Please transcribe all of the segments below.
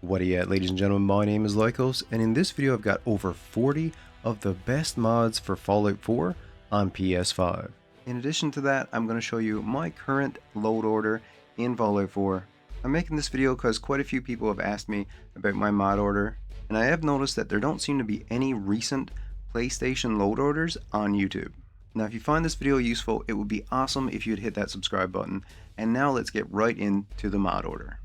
What are you at, ladies and gentlemen? My name is Lycos, and in this video I've got over 40 of the best mods for Fallout 4 on PS5. In addition to that, I'm going to show you my current load order in Fallout 4. I'm making this video because quite a few people have asked me about my mod order, and I have noticed that there don't seem to be any recent PlayStation load orders on YouTube. Now if you find this video useful, it would be awesome if you'd hit that subscribe button, and now let's get right into the mod order.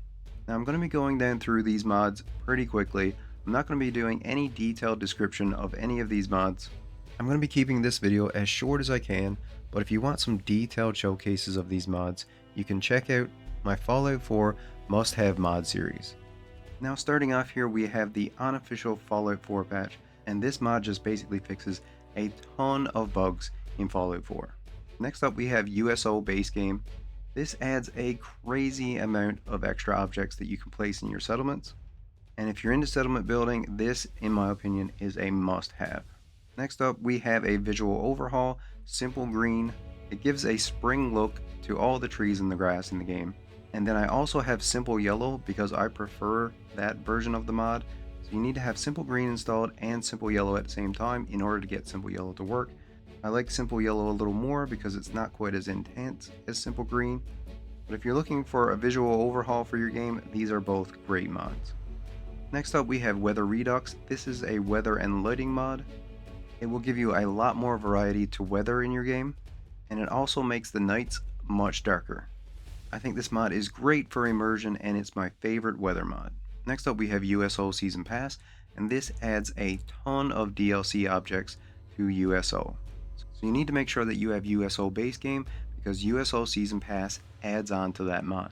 Now I'm going to be going down through these mods pretty quickly. I'm not going to be doing any detailed description of any of these mods. I'm going to be keeping this video as short as I can, but if you want some detailed showcases of these mods, you can check out my Fallout 4 must-have mod series. Now starting off here, we have the Unofficial Fallout 4 patch, and this mod just basically fixes a ton of bugs in Fallout 4. Next up we have USO Base Game. This adds a crazy amount of extra objects that you can place in your settlements, and if you're into settlement building, this in my opinion is a must-have. Next up we have a Visual Overhaul SimpleGreen. It gives a spring look to all the trees and the grass in the game. And then I also have SimpleYellow because I prefer that version of the mod. So you need to have SimpleGreen installed and SimpleYellow at the same time in order to get SimpleYellow to work. I like SimpleYellow a little more because it's not quite as intense as SimpleGreen. But if you're looking for a visual overhaul for your game, these are both great mods. Next up we have Weather Redux. This is a weather and lighting mod. It will give you a lot more variety to weather in your game, and it also makes the nights much darker. I think this mod is great for immersion, and it's my favorite weather mod. Next up we have USO Season Pass, and this adds a ton of DLC objects to USO. So you need to make sure that you have USO Base Game because USO Season Pass adds on to that mod.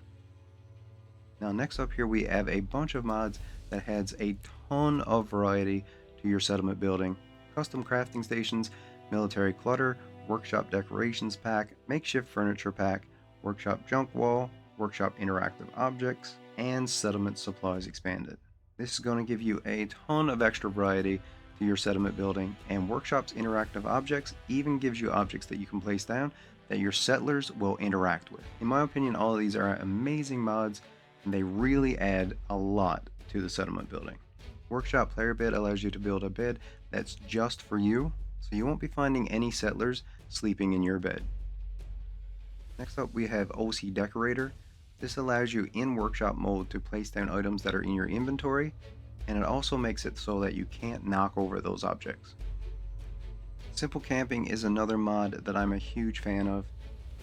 Now next up here we have a bunch of mods that adds a ton of variety to your settlement building. Custom crafting stations, military clutter, workshop decorations pack, makeshift furniture pack, workshop junk wall, workshop interactive objects, and settlement supplies expanded. This is going to give you a ton of extra variety to your settlement building, and workshop's interactive objects even gives you objects that you can place down that your settlers will interact with. In my opinion, all of these are amazing mods, and they really add a lot to the settlement building. Workshop player bed allows you to build a bed that's just for you, so you won't be finding any settlers sleeping in your bed. Next up we have OCDecorator. This allows you in workshop mode to place down items that are in your inventory, and it also makes it so that you can't knock over those objects. Simple Camping is another mod that I'm a huge fan of.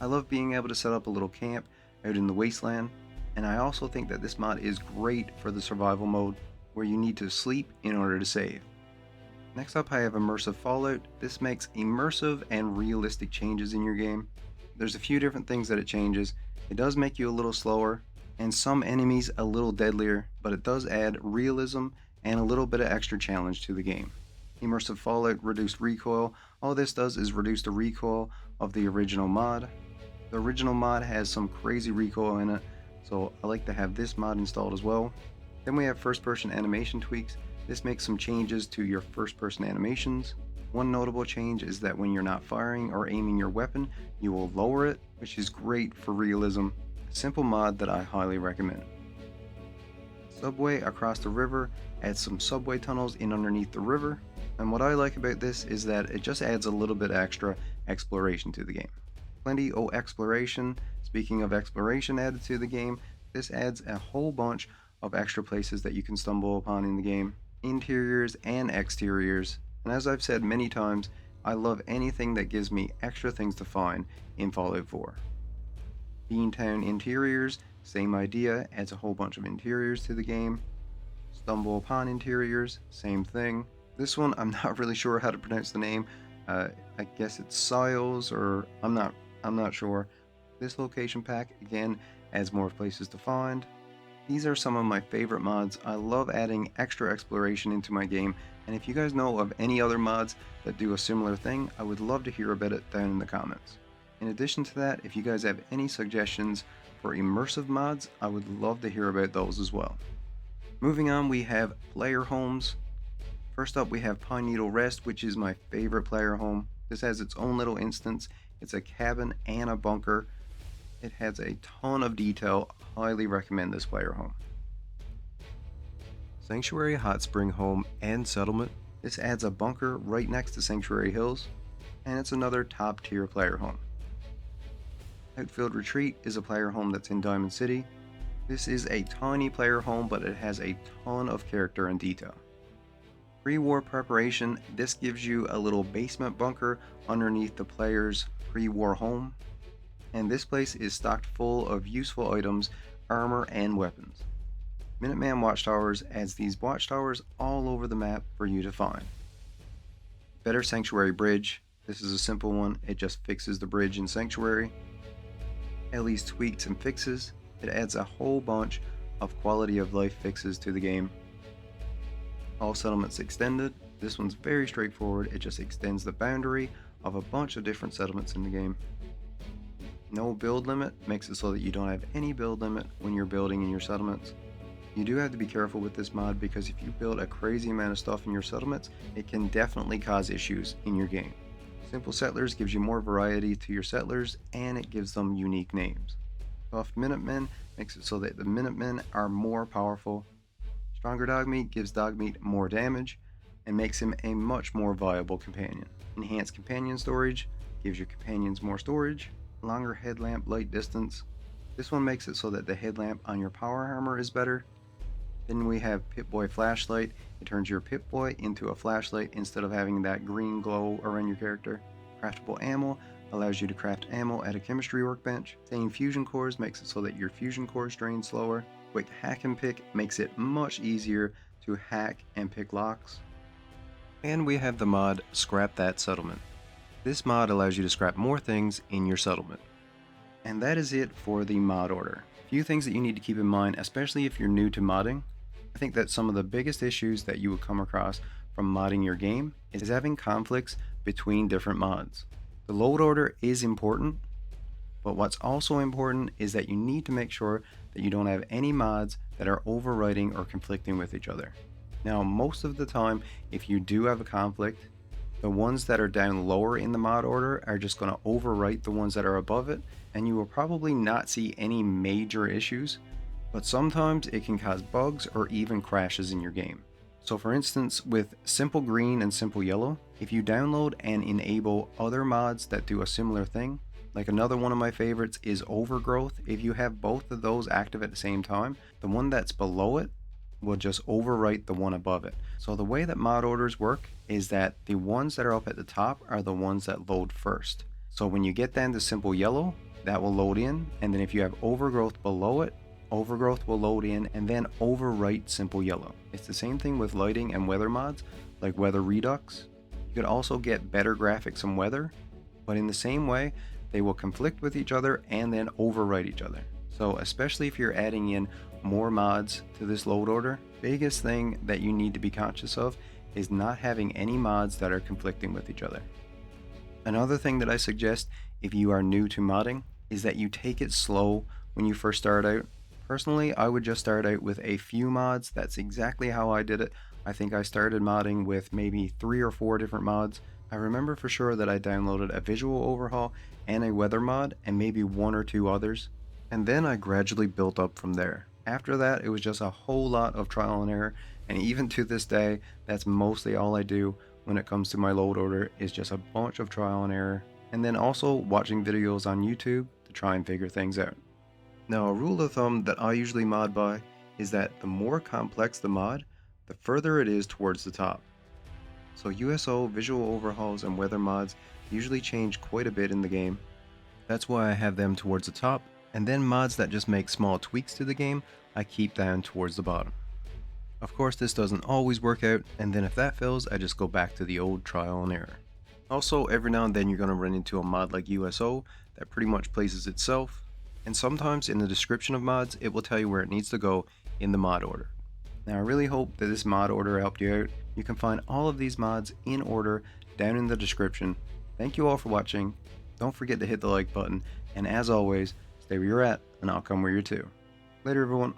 I love being able to set up a little camp out in the wasteland, and I also think that this mod is great for the survival mode where you need to sleep in order to save. Next up I have Immersive Fallout. This makes immersive and realistic changes in your game. There's a few different things that it changes. It does make you a little slower, and some enemies a little deadlier, but it does add realism and a little bit of extra challenge to the game. Immersive Fallout reduced recoil. All this does is reduce the recoil of the original mod. The original mod has some crazy recoil in it, so I like to have this mod installed as well. Then we have first person animation tweaks. This makes some changes to your first person animations. One notable change is that when you're not firing or aiming your weapon, you will lower it, which is great for realism. A simple mod that I highly recommend. Subway across the river adds some subway tunnels in underneath the river, and what I like about this is that it just adds a little bit extra exploration to the game. Plenty of exploration. Speaking of exploration added to the game, this adds a whole bunch of extra places that you can stumble upon in the game, interiors and exteriors. And as I've said many times, I love anything that gives me extra things to find in Fallout 4. Beantown interiors, same idea, adds a whole bunch of interiors to the game. Stumble upon interiors, same thing. This one I'm not really sure how to pronounce the name. I guess it's Siles, or I'm not sure. This location pack again adds more places to find. These are some of my favorite mods. I love adding extra exploration into my game, and if you guys know of any other mods that do a similar thing, I would love to hear about it down in the comments. In addition to that, if you guys have any suggestions for immersive mods, I would love to hear about those as well. Moving on, we have player homes. First up we have Pineneedle Rest, which is my favorite player home. This has its own little instance. It's a cabin and a bunker. It has a ton of detail. Highly recommend this player home. Sanctuary Hot Spring Home and Settlement. This adds a bunker right next to Sanctuary Hills, and it's another top tier player home. Outfield Retreat is a player home that's in Diamond City. This is a tiny player home, but it has a ton of character and detail. Pre-war preparation, this gives you a little basement bunker underneath the player's pre-war home, and this place is stocked full of useful items, armor, and weapons. Minuteman Watchtowers adds these watchtowers all over the map for you to find. Better Sanctuary Bridge, this is a simple one, it just fixes the bridge in Sanctuary. Ellie's Tweaks and Fixes, it adds a whole bunch of quality of life fixes to the game. All Settlements Extended, this one's very straightforward, it just extends the boundary of a bunch of different settlements in the game. No build limit makes it so that you don't have any build limit when you're building in your settlements. You do have to be careful with this mod because if you build a crazy amount of stuff in your settlements, it can definitely cause issues in your game. Simple Settlers gives you more variety to your settlers and it gives them unique names. Buffed Minutemen makes it so that the Minutemen are more powerful. Stronger Dogmeat gives Dogmeat more damage and makes him a much more viable companion. Enhanced Companion Storage gives your companions more storage. Longer Headlamp Light Distance. This one makes it so that the headlamp on your power armor is better. Then we have Pip-Boy Flashlight. It turns your Pip-Boy into a flashlight instead of having that green glow around your character. Craftable Ammo allows you to craft ammo at a chemistry workbench. Staying Fusion Cores makes it so that your fusion cores drain slower. Quick Hack and Pick makes it much easier to hack and pick locks. And we have the mod Scrap That Settlement. This mod allows you to scrap more things in your settlement. And that is it for the mod order. A few things that you need to keep in mind, especially if you're new to modding. I think that some of the biggest issues that you will come across from modding your game is having conflicts between different mods. The load order is important, but what's also important is that you need to make sure that you don't have any mods that are overriding or conflicting with each other. Now, most of the time, if you do have a conflict, the ones that are down lower in the mod order are just going to overwrite the ones that are above it, and you will probably not see any major issues, but sometimes it can cause bugs or even crashes in your game. So for instance, with SimpleGreen and SimpleYellow, if you download and enable other mods that do a similar thing, like another one of my favorites is Overgrowth, if you have both of those active at the same time, the one that's below it will just overwrite the one above it. So the way that mod orders work is that the ones that are up at the top are the ones that load first. So when you get down to SimpleYellow, that will load in, and then if you have Overgrowth below it, Overgrowth will load in and then overwrite SimpleYellow. It's the same thing with lighting and weather mods, like Weather Redux. You could also get better graphics and weather, but in the same way, they will conflict with each other and then overwrite each other. So especially if you're adding in more mods to this load order, biggest thing that you need to be conscious of is not having any mods that are conflicting with each other. Another thing that I suggest if you are new to modding is that you take it slow when you first start out. Personally, I would just start out with a few mods. That's exactly how I did it. I think I started modding with maybe 3 or 4 different mods. I remember for sure that I downloaded a visual overhaul and a weather mod and maybe 1 or 2 others. And then I gradually built up from there. After that, it was just a whole lot of trial and error. And even to this day, that's mostly all I do when it comes to my load order is just a bunch of trial and error. And then also watching videos on YouTube to try and figure things out. Now, a rule of thumb that I usually mod by is that the more complex the mod, the further it is towards the top. So USO, visual overhauls, and weather mods usually change quite a bit in the game. That's why I have them towards the top, and then mods that just make small tweaks to the game, I keep down towards the bottom. Of course, this doesn't always work out, and then if that fails, I just go back to the old trial and error. Also, every now and then you're going to run into a mod like USO that pretty much places itself, and sometimes in the description of mods, it will tell you where it needs to go in the mod order. Now, I really hope that this mod order helped you out. You can find all of these mods in order down in the description. Thank you all for watching. Don't forget to hit the like button, and as always, stay where you're at, and I'll come where you're to. Later, everyone.